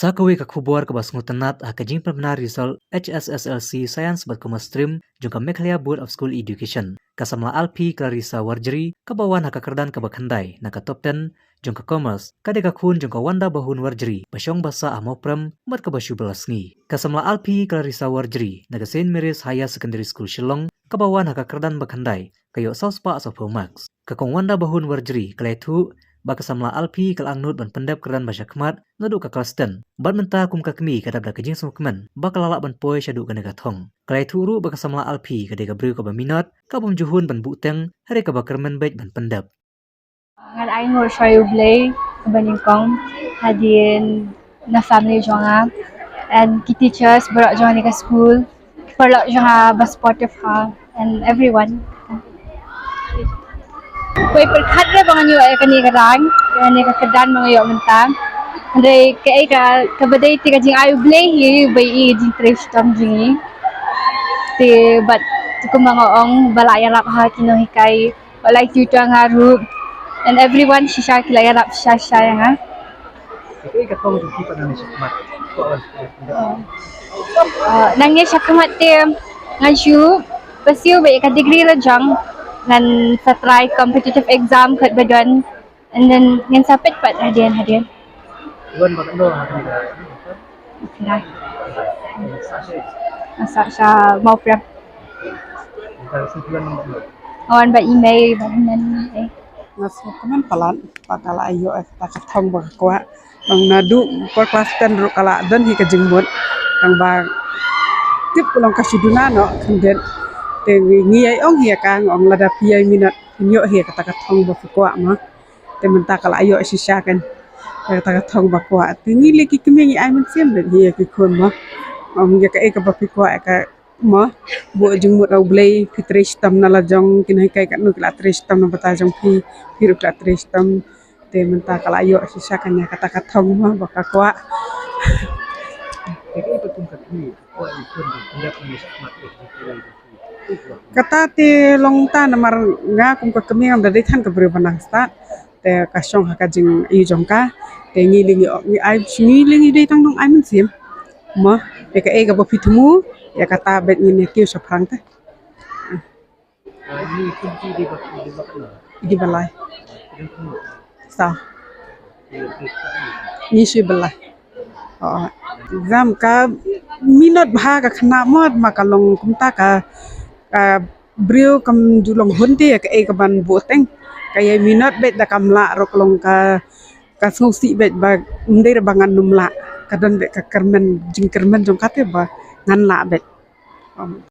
Sakawi kakubuar ke basngutenat akajing perbenar result HSSLC Science berkoma stream jungka Meghalaya Board of School Education. Kasamla Alpi Clarissa Warjeri kebawan hakakerdan kabakhandai naka top 10 jungka commerce kadeka kun jungka Wanda Bahun Warjeri basyong basa amoprem mat kabasyu belasngi. Kasamla Alpi Clarissa Warjeri naga Saint Mary's Higher Secondary School Shillong kebawan hakakerdan bakhandai kayo sauspa asopro max. Kakong Wanda Bahun Warjeri kalaitu Bakasamla Alpi kalangnut ban pendap keran basya kemat ngaduk ka kelas 10 ban menta kum ka kemi kadap da kejing sumkemen bakalala ban poi syaduk ka negathong kalai turu bakasamla Alpi kadai ka bru ka baminat ka bum juhun ban buteng hari ka bakermen baik ban pendap ngan ai ngor shayu blay kebaningkong hadin na family jonga and ki teachers berak jonga ni ka school perlak jonga bas supportive ha and everyone Koi perkhadra banganyo ay kani karang ni ka kedan mangayo mentang andai kai ka kabadai ti ka jing ayu blay hi bai i jing trace tam jingi ti bat kumangaong balaya lap ha kino hikai walai tutor ngaru and everyone shisha kilaya lap shisha yang Kai ka tong juki pada ni sakmat nangye sakmat ti ngansyu pasiu bai ka degree la jang ngan sa try competitive exam kat badan and then ngan sapit pat hadian Wan bakat do hakani ka okay masak sa mau prep sebulan nombor awan ba email ba nan Masuk keman palan pakala ayo tak thong ba kwa nang nadu ko kelas 10 ro kala dan hi ka jingbot tang ba tip kulong kasuduna no kenden te ngi ai ong hi ka ngong lada piai minat nyo hi ka tak thong ba kwa ma te menta kala ayo sisa kan tak thong ba kwa te ngi le ki kemi ai men sem le hi ki khon ma ya ka e ka ba kwa ka ma bu jingbot au blai fitrish tam nala jong kinai kai ka nu kala trish tam na bata jong piru kala trish tam te menta kala ayo sisa kan ya kata thong ma ba ka kwa Kai betul ka kemi ko ai kun pendap ni sakmat kata ti long ta namar nga kum ka kemi am dari than ka bru banang sta te ka syong ha ka jing i jong ka te ngi lingi ai ngi lingi dei tang dong ai men sim ma te ka e ka ba pitmu ya kata bet ngi ki sa prang te ni kunci di bakat di balai sa ni si balai exam ka minot bha ka khna mod ma ka long kum ta ka brio kam julong hunti ka e ka ban boteng kaya minot bet da kam la ro long ka susi bet ba ndir bangan numla kadon bet ka kermen jing kermen jong kate ba ngan la bet